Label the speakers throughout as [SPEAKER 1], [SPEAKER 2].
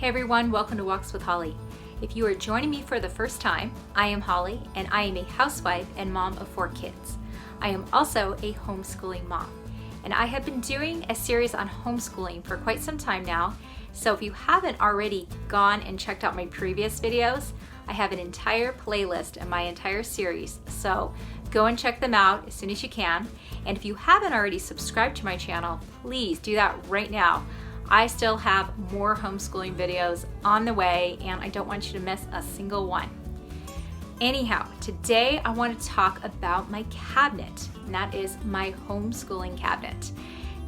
[SPEAKER 1] Hey everyone, welcome to Walks with Holly. If you are joining me for the first time, I am Holly and I am a housewife and mom of 4 kids. I am also a homeschooling mom, and I have been doing a series on homeschooling for quite some time now. So if you haven't already gone and checked out my previous videos, I have an entire playlist in my entire series. So go and check them out as soon as you can. And if you haven't already subscribed to my channel, please do that right now. I still have more homeschooling videos on the way and I don't want you to miss a single one. Anyhow, today I want to talk about my cabinet, and that is my homeschooling cabinet.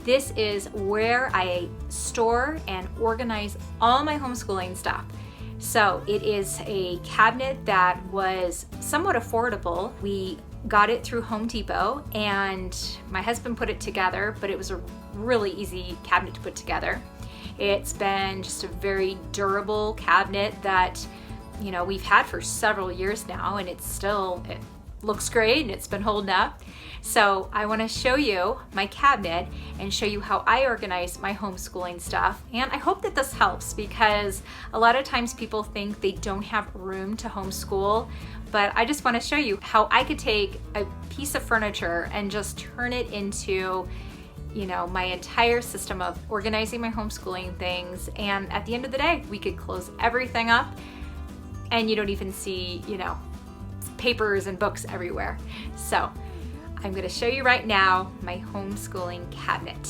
[SPEAKER 1] This is where I store and organize all my homeschooling stuff. So it is a cabinet that was somewhat affordable. We got it through Home Depot and my husband put it together, but it was a really easy cabinet to put together. It's been just a very durable cabinet that, you know, we've had for several years now, and it looks great and it's been holding up. So I want to show you my cabinet and show you how I organize my homeschooling stuff. And I hope that this helps, because a lot of times people think they don't have room to homeschool, but I just want to show you how I could take a piece of furniture and just turn it into, you know, my entire system of organizing my homeschooling things. And at the end of the day, we could close everything up and you don't even see, you know, papers and books everywhere. So I'm going to show you right now my homeschooling cabinet.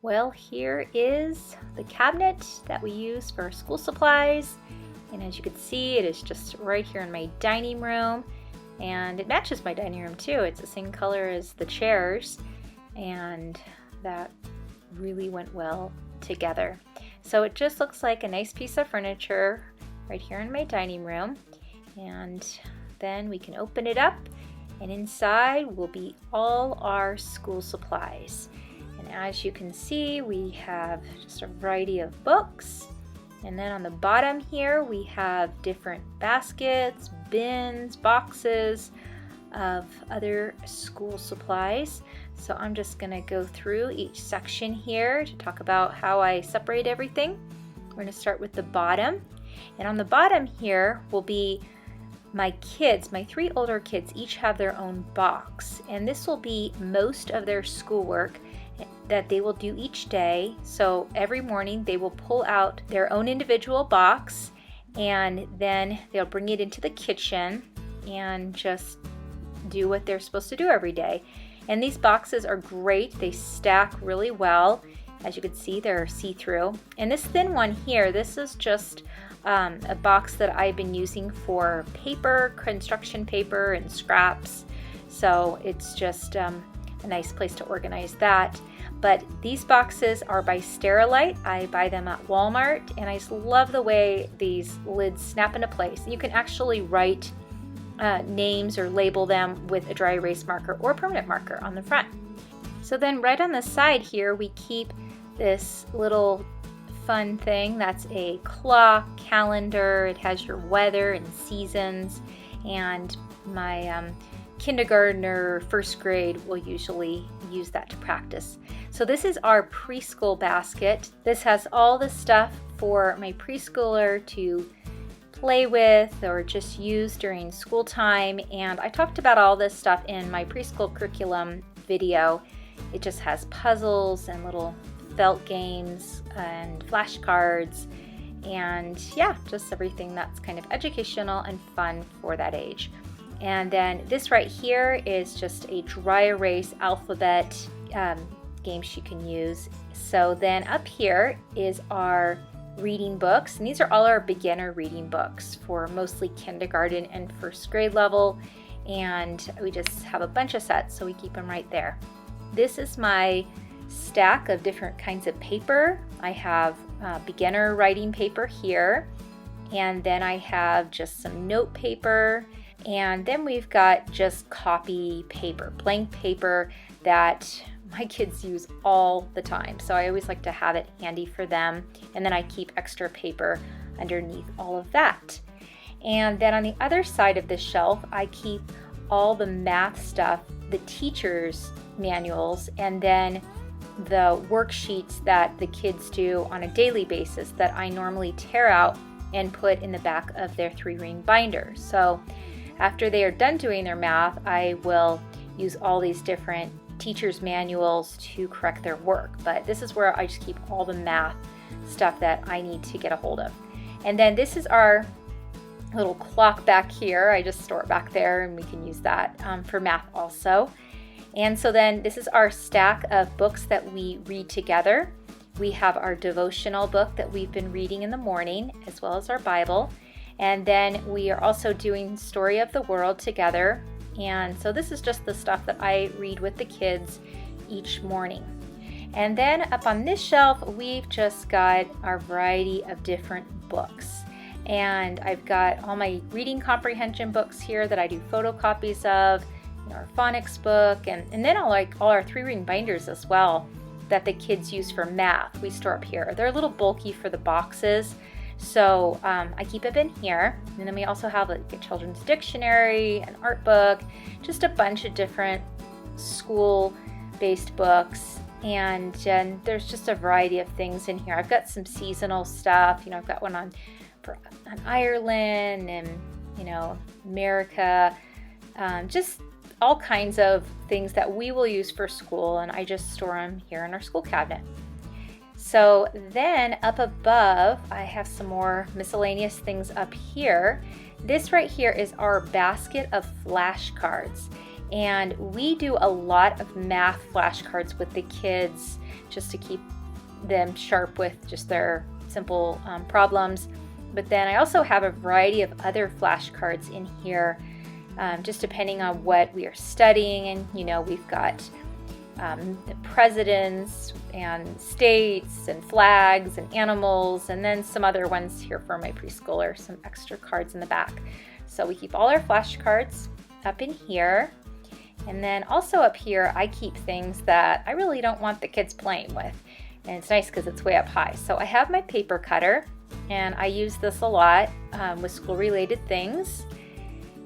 [SPEAKER 1] Well, here is the cabinet that we use for school supplies. And as you can see, it is just right here in my dining room. And it matches my dining room too. It's the same color as the chairs. And that really went well together. So it just looks like a nice piece of furniture right here in my dining room. And then we can open it up, and inside will be all our school supplies. And as you can see, we have just a variety of books. And then on the bottom here, we have different baskets, bins, boxes of other school supplies. So I'm just going to go through each section here to talk about how I separate everything. We're going to start with the bottom. And on the bottom here will be my kids. My 3 older kids each have their own box. And this will be most of their schoolwork that they will do each day. So every morning they will pull out their own individual box, and then they'll bring it into the kitchen and just do what they're supposed to do every day. And these boxes are great. They stack really well. As you can see, they're see-through. And this thin one here, this is just a box that I've been using for paper, construction paper, and scraps. So it's just a nice place to organize that. But these boxes are by Sterilite. I buy them at Walmart, and I just love the way these lids snap into place. You can actually write names or label them with a dry erase marker or permanent marker on the front. So then right on the side here, we keep this little fun thing. That's a clock, calendar. It has your weather and seasons, and my kindergartner, first grade will usually use that to practice. So this is our preschool basket. This has all the stuff for my preschooler to play with or just use during school time. And I talked about all this stuff in my preschool curriculum video. It just has puzzles and little felt games and flashcards, and yeah, just everything that's kind of educational and fun for that age. And then this right here is just a dry erase alphabet game she can use. So then up here is our reading books, and these are all our beginner reading books for mostly kindergarten and first grade level, and we just have a bunch of sets, so we keep them right there. This is my stack of different kinds of paper. I have beginner writing paper here, and then I have just some note paper, and then we've got just copy paper, blank paper that my kids use all the time. So I always like to have it handy for them. And then I keep extra paper underneath all of that. And then on the other side of the shelf, I keep all the math stuff, the teachers' manuals, and then the worksheets that the kids do on a daily basis that I normally tear out and put in the back of their 3-ring binder. So after they are done doing their math, I will use all these different teachers' manuals to correct their work. But this is where I just keep all the math stuff that I need to get a hold of. And then this is our little clock back here. I just store it back there, and we can use that for math also. And so then this is our stack of books that we read together. We have our devotional book that we've been reading in the morning, as well as our Bible. And then we are also doing Story of the World together. And so this is just the stuff that I read with the kids each morning. And then up on this shelf, we've just got our variety of different books. And I've got all my reading comprehension books here that I do photocopies of, our phonics book, and then all our 3-ring binders as well that the kids use for math. We store up here. They're a little bulky for the boxes, so I keep them in here. And then we also have a children's dictionary, an art book, just a bunch of different school-based books. And there's just a variety of things in here. I've got some seasonal stuff. I've got one on Ireland and America, just all kinds of things that we will use for school, and I just store them here in our school cabinet. So then up above, I have some more miscellaneous things up here. This right here is our basket of flashcards, and we do a lot of math flashcards with the kids just to keep them sharp with just their simple problems. But then I also have a variety of other flashcards in here, just depending on what we are studying. And we've got the presidents and states and flags and animals, and then some other ones here for my preschooler, some extra cards in the back. So we keep all our flashcards up in here. And then also up here, I keep things that I really don't want the kids playing with. And it's nice because it's way up high. So I have my paper cutter, and I use this a lot with school-related things.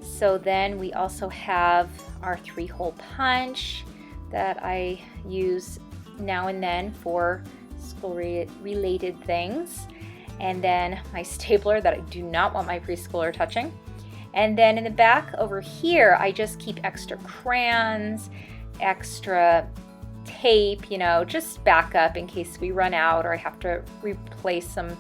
[SPEAKER 1] So then we also have our 3-hole punch that I use now and then for school-related things. And then my stapler that I do not want my preschooler touching. And then in the back over here, I just keep extra crayons, extra tape, just backup in case we run out or I have to replace some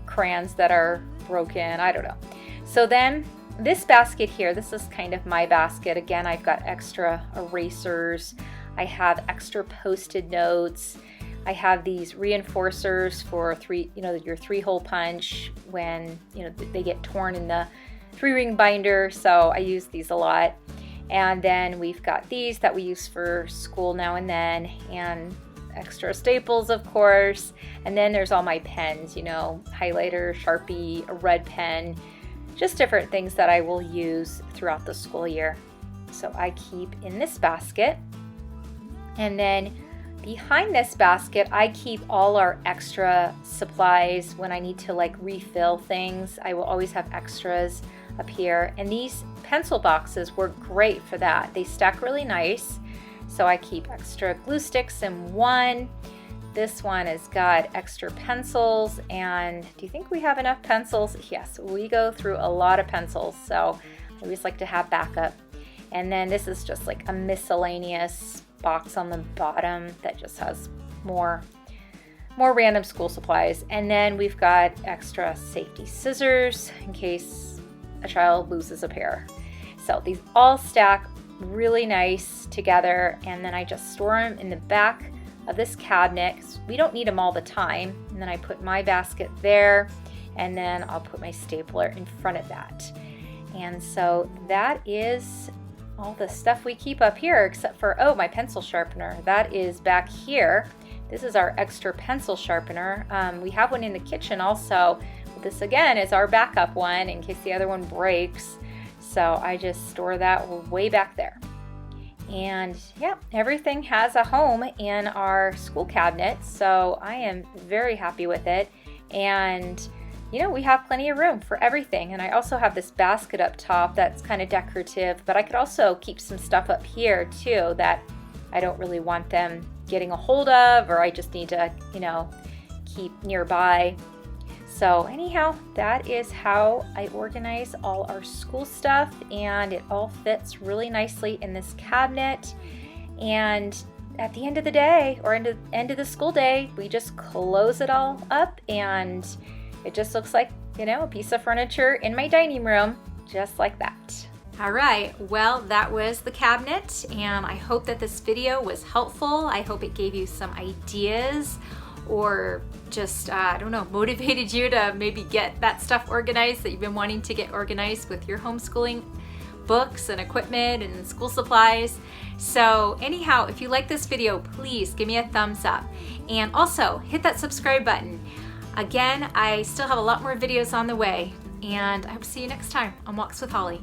[SPEAKER 1] crayons that are broken. I don't know. So then this basket here, this is kind of my basket. Again, I've got extra erasers. I have extra Post-it notes. I have these reinforcers for your 3-hole punch when, they get torn in the 3-ring binder. So I use these a lot. And then we've got these that we use for school now and then, and extra staples, of course. And then there's all my pens, highlighter, Sharpie, a red pen, just different things that I will use throughout the school year. So I keep in this basket. And then behind this basket, I keep all our extra supplies when I need to refill things. I will always have extras up here. And these pencil boxes work great for that. They stack really nice. So I keep extra glue sticks in one. This one has got extra pencils. And do you think we have enough pencils? Yes, we go through a lot of pencils. So I always like to have backup. And then this is just a miscellaneous box on the bottom that just has more random school supplies. And then we've got extra safety scissors in case a child loses a pair. So these all stack really nice together, and then I just store them in the back of this cabinet because we don't need them all the time. And then I put my basket there, and then I'll put my stapler in front of that. And so that is all the stuff we keep up here, except for, my pencil sharpener. That is back here. This is our extra pencil sharpener. We have one in the kitchen also. But this again is our backup one in case the other one breaks. So I just store that way back there. And yeah, everything has a home in our school cabinet. So I am very happy with it. And you know, we have plenty of room for everything. And I also have this basket up top that's kind of decorative, but I could also keep some stuff up here too that I don't really want them getting a hold of, or I just need to, you know, keep nearby. So anyhow, that is how I organize all our school stuff, and it all fits really nicely in this cabinet. And at the end of the day, or end of the school day, we just close it all up and it just looks like, you know, a piece of furniture in my dining room, just like that. All right, well, that was the cabinet, and I hope that this video was helpful. I hope it gave you some ideas, or just, I don't know, motivated you to maybe get that stuff organized that you've been wanting to get organized with your homeschooling books and equipment and school supplies. So anyhow, if you like this video, please give me a thumbs up, and also hit that subscribe button. Again, I still have a lot more videos on the way, and I hope to see you next time on Walks with Holly.